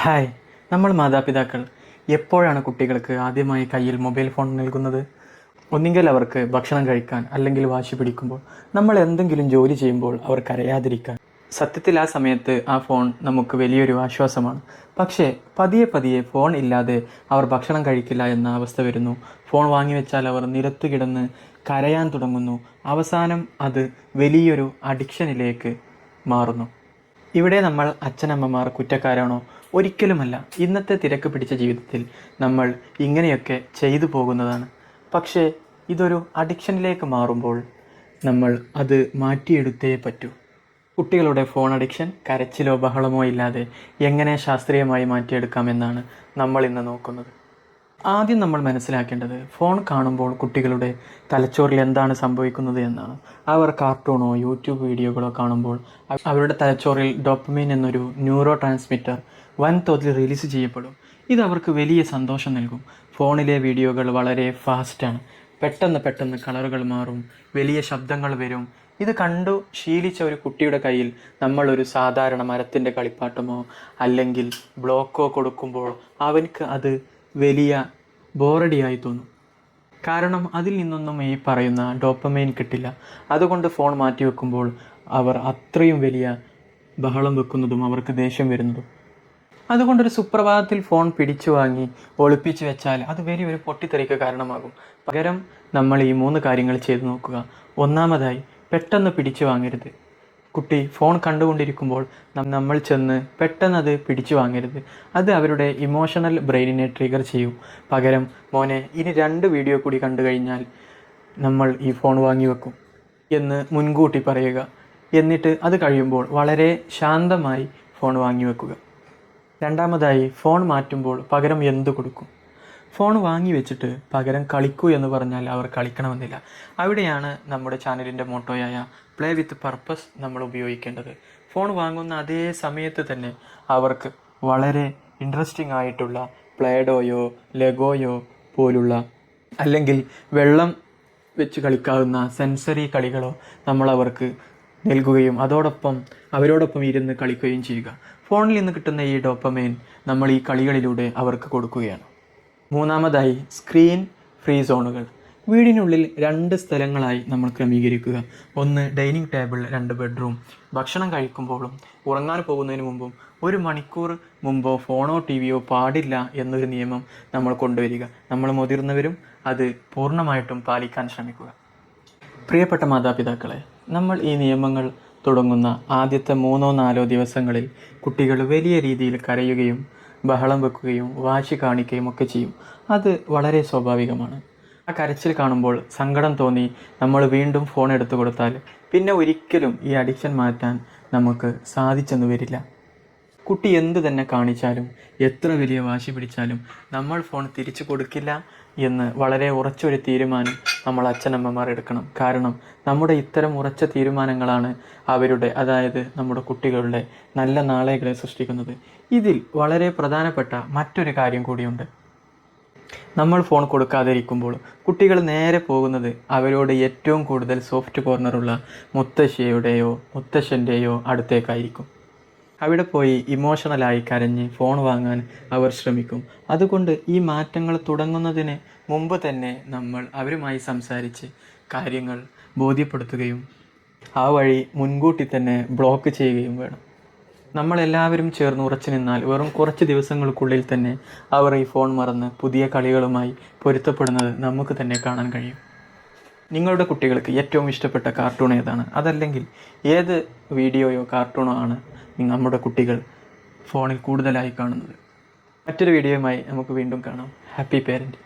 Hi, നമ്മൾ മാതാപിതാക്കൾ എപ്പോഴാണ് കുട്ടികൾക്ക് ആദ്യമായി കയ്യിൽ മൊബൈൽ ഫോൺ നൽകുന്നത്? ഒന്നുകിൽ അവർക്ക് ഭക്ഷണം കഴിക്കാൻ, അല്ലെങ്കിൽ വാശി പിടിക്കുമ്പോൾ, നമ്മൾ എന്തെങ്കിലും ജോലി ചെയ്യുമ്പോൾ അവർ കരയാതിരിക്കാൻ. സത്യത്തിൽ ആ സമയത്ത് ആ ഫോൺ നമുക്ക് വലിയൊരു ആശ്വാസമാണ്. പക്ഷേ പതിയെ പതിയെ ഫോൺ ഇല്ലാതെ അവർ ഭക്ഷണം കഴിക്കില്ല എന്ന അവസ്ഥ വരുന്നു. ഫോൺ വാങ്ങിവെച്ചാൽ അവർ നിലത്തു കിടന്ന് കരയാൻ തുടങ്ങുന്നു. അവസാനം അത് വലിയൊരു അഡിക്ഷനിലേക്ക് മാറുന്നു. ഇവിടെ നമ്മൾ അച്ഛനമ്മമാർ കുറ്റക്കാരാണോ? ഒരിക്കലുമല്ല. ഇന്നത്തെ തിരക്ക് പിടിച്ച ജീവിതത്തിൽ നമ്മൾ ഇങ്ങനെയൊക്കെ ചെയ്തു പോകുന്നതാണ്. പക്ഷേ ഇതൊരു അഡിക്ഷനിലേക്ക് മാറുമ്പോൾ നമ്മൾ അത് മാറ്റിയെടുത്തേ പറ്റൂ. കുട്ടികളുടെ ഫോൺ അഡിക്ഷൻ കരച്ചിലോ ബഹളമോ ഇല്ലാതെ എങ്ങനെ ശാസ്ത്രീയമായി മാറ്റിയെടുക്കാമെന്നാണ് നമ്മൾ ഇന്ന് നോക്കുന്നത്. ആദ്യം നമ്മൾ മനസ്സിലാക്കേണ്ടത്, ഫോൺ കാണുമ്പോൾ കുട്ടികളുടെ തലച്ചോറിൽ എന്താണ് സംഭവിക്കുന്നത് എന്നാണ്. അവർ കാർട്ടൂണോ യൂട്യൂബ് വീഡിയോകളോ കാണുമ്പോൾ അവരുടെ തലച്ചോറിൽ ഡോപ്പമൈൻ എന്നൊരു ന്യൂറോ ട്രാൻസ്മിറ്റർ വൻതോതിൽ റിലീസ് ചെയ്യപ്പെടും. ഇത് അവർക്ക് വലിയ സന്തോഷം നൽകും. ഫോണിലെ വീഡിയോകൾ വളരെ ഫാസ്റ്റാണ്. പെട്ടെന്ന് കളറുകൾ മാറും, വലിയ ശബ്ദങ്ങൾ വരും. ഇത് കണ്ടു ശീലിച്ച ഒരു കുട്ടിയുടെ കയ്യിൽ നമ്മളൊരു സാധാരണ മരത്തിൻ്റെ കളിപ്പാട്ടമോ അല്ലെങ്കിൽ ബ്ലോക്കോ കൊടുക്കുമ്പോൾ അവനക്ക് അത് വലിയ ബോറടിയായി തോന്നും. കാരണം അതിൽ നിന്നൊന്നും ഈ പറയുന്ന ഡോപ്പമൈൻ കിട്ടില്ല. അതുകൊണ്ട് ഫോൺ മാറ്റി വെക്കുമ്പോൾ അവർ അത്രയും വലിയ ബഹളം വെക്കുന്നതും അവർക്ക് ദേഷ്യം വരുന്നതും. അതുകൊണ്ടൊരു സുപ്രഭാതത്തിൽ ഫോൺ പിടിച്ചു വാങ്ങി ഒളിപ്പിച്ച് വെച്ചാൽ അത് വലിയൊരു പൊട്ടിത്തെറിക്ക് കാരണമാകും. പകരം നമ്മൾ ഈ 3 കാര്യങ്ങൾ ചെയ്തു നോക്കുക. ഒന്നാമതായി, പെട്ടെന്ന് പിടിച്ചു വാങ്ങരുത്. കുട്ടി ഫോൺ കണ്ടുകൊണ്ടിരിക്കുമ്പോൾ നമ്മൾ ചെന്ന് പെട്ടെന്നത് പിടിച്ചു വാങ്ങരുത്. അത് അവരുടെ ഇമോഷണൽ ബ്രെയിനിനെ ട്രിഗർ ചെയ്യും. പകരം, മോനെ ഇനി 2 വീഡിയോ കൂടി കണ്ടു കഴിഞ്ഞാൽ നമ്മൾ ഈ ഫോൺ വാങ്ങി വെക്കും എന്ന് മുൻകൂട്ടി പറയുക. എന്നിട്ട് അത് കഴിയുമ്പോൾ വളരെ ശാന്തമായി ഫോൺ വാങ്ങി വെക്കുക. രണ്ടാമതായി, ഫോൺ മാറ്റുമ്പോൾ പകരം എന്ത് കൊടുക്കും? ഫോൺ വാങ്ങി വെച്ചിട്ട് പകരം കളിക്കൂ എന്ന് പറഞ്ഞാൽ അവർ കളിക്കണമെന്നില്ല. അവിടെയാണ് നമ്മുടെ ചാനലിൻ്റെ മോട്ടോയായ പ്ലേ വിത്ത് പർപ്പസ് നമ്മൾ ഉപയോഗിക്കേണ്ടത്. ഫോൺ വാങ്ങുന്ന അതേ സമയത്ത് തന്നെ അവർക്ക് വളരെ ഇൻട്രസ്റ്റിംഗ് ആയിട്ടുള്ള പ്ലേഡോയോ ലെഗോയോ പോലുള്ള, അല്ലെങ്കിൽ വെള്ളം വെച്ച് കളിക്കാവുന്ന സെൻസറി കളികളോ നമ്മൾ അവർക്ക് നൽകുകയും അവരോടൊപ്പം ഇരുന്ന് കളിക്കുകയും ചെയ്യുക. ഫോണിൽ നിന്ന് കിട്ടുന്ന ഈ ഡോപ്പമൈൻ നമ്മൾ ഈ കളികളിലൂടെ അവർക്ക് കൊടുക്കുകയാണ്. മൂന്നാമതായി, സ്ക്രീൻ ഫ്രീ സോണുകൾ. വീടിനുള്ളിൽ 2 സ്ഥലങ്ങളായി നമ്മൾ ക്രമീകരിക്കുക. ഒന്ന് ഡൈനിങ് ടേബിൾ, 2 ബെഡ്റൂം. ഭക്ഷണം കഴിക്കുമ്പോഴും ഉറങ്ങാൻ പോകുന്നതിന് മുമ്പും 1 മണിക്കൂർ മുമ്പോ ഫോണോ ടിവിയോ പാടില്ല എന്നൊരു നിയമം നമ്മൾ കൊണ്ടുവരിക. നമ്മൾ മുതിർന്നവരും അത് പൂർണ്ണമായിട്ടും പാലിക്കാൻ ശ്രമിക്കുക. പ്രിയപ്പെട്ട മാതാപിതാക്കളെ, നമ്മൾ ഈ നിയമങ്ങൾ തുടങ്ങുന്ന ആദ്യത്തെ 3-4 ദിവസങ്ങളിൽ കുട്ടികൾ വലിയ രീതിയിൽ കരയുകയും ബഹളം വെക്കുകയും വാശി കാണിക്കുകയും ഒക്കെ ചെയ്യും. അത് വളരെ സ്വാഭാവികമാണ്. ആ കരച്ചിൽ കാണുമ്പോൾ സങ്കടം തോന്നി നമ്മൾ വീണ്ടും ഫോൺ എടുത്തു കൊടുത്താൽ പിന്നെ ഒരിക്കലും ഈ അഡിക്ഷൻ മാറ്റാൻ നമുക്ക് സാധിച്ചെന്ന് വരില്ല. കുട്ടി എന്ത് തന്നെ കാണിച്ചാലും, എത്ര വലിയ വാശി പിടിച്ചാലും നമ്മൾ ഫോൺ തിരിച്ചു കൊടുക്കില്ല എന്ന് വളരെ ഉറച്ചൊരു തീരുമാനം നമ്മൾ അച്ഛനമ്മമാർ എടുക്കണം. കാരണം നമ്മുടെ ഇത്തരം ഉറച്ച തീരുമാനങ്ങളാണ് അതായത് നമ്മുടെ കുട്ടികളുടെ നല്ല നാളെകളെ സൃഷ്ടിക്കുന്നത്. ഇതിൽ വളരെ പ്രധാനപ്പെട്ട മറ്റൊരു കാര്യം കൂടിയുണ്ട്. നമ്മൾ ഫോൺ കൊടുക്കാതിരിക്കുമ്പോൾ കുട്ടികൾ നേരെ പോകുന്നത് അവരോട് ഏറ്റവും കൂടുതൽ സോഫ്റ്റ് കോർണറുള്ള മുത്തശ്ശിയുടെയോ മുത്തശ്ശൻ്റെയോ അടുത്തേക്കായിരിക്കും. അവിടെ പോയി ഇമോഷണലായി കരഞ്ഞ് ഫോൺ വാങ്ങാൻ അവർ ശ്രമിക്കും. അതുകൊണ്ട് ഈ മാറ്റങ്ങൾ തുടങ്ങുന്നതിന് മുമ്പ് തന്നെ നമ്മൾ അവരുമായി സംസാരിച്ച് കാര്യങ്ങൾ ബോധ്യപ്പെടുത്തുകയും ആ വഴി മുൻകൂട്ടി തന്നെ ബ്ലോക്ക് ചെയ്യുകയും വേണം. നമ്മളെല്ലാവരും ചേർന്ന് ഉറച്ചു നിന്നാൽ വെറും കുറച്ച് ദിവസങ്ങൾക്കുള്ളിൽ തന്നെ അവർ ഈ ഫോൺ മറന്ന് പുതിയ കളികളുമായി പൊരുത്തപ്പെടുന്നത് നമുക്ക് തന്നെ കാണാൻ കഴിയും. നിങ്ങളുടെ കുട്ടികൾക്ക് ഏറ്റവും ഇഷ്ടപ്പെട്ട കാർട്ടൂൺ ഏതാണ്? അതല്ലെങ്കിൽ ഏത് വീഡിയോയോ കാർട്ടൂണോ ആണ് നമ്മുടെ കുട്ടികൾ ഫോണിൽ കൂടുതലായി കാണുന്നത്? മറ്റൊരു വീഡിയോയുമായി നമുക്ക് വീണ്ടും കാണാം. Happy parenting.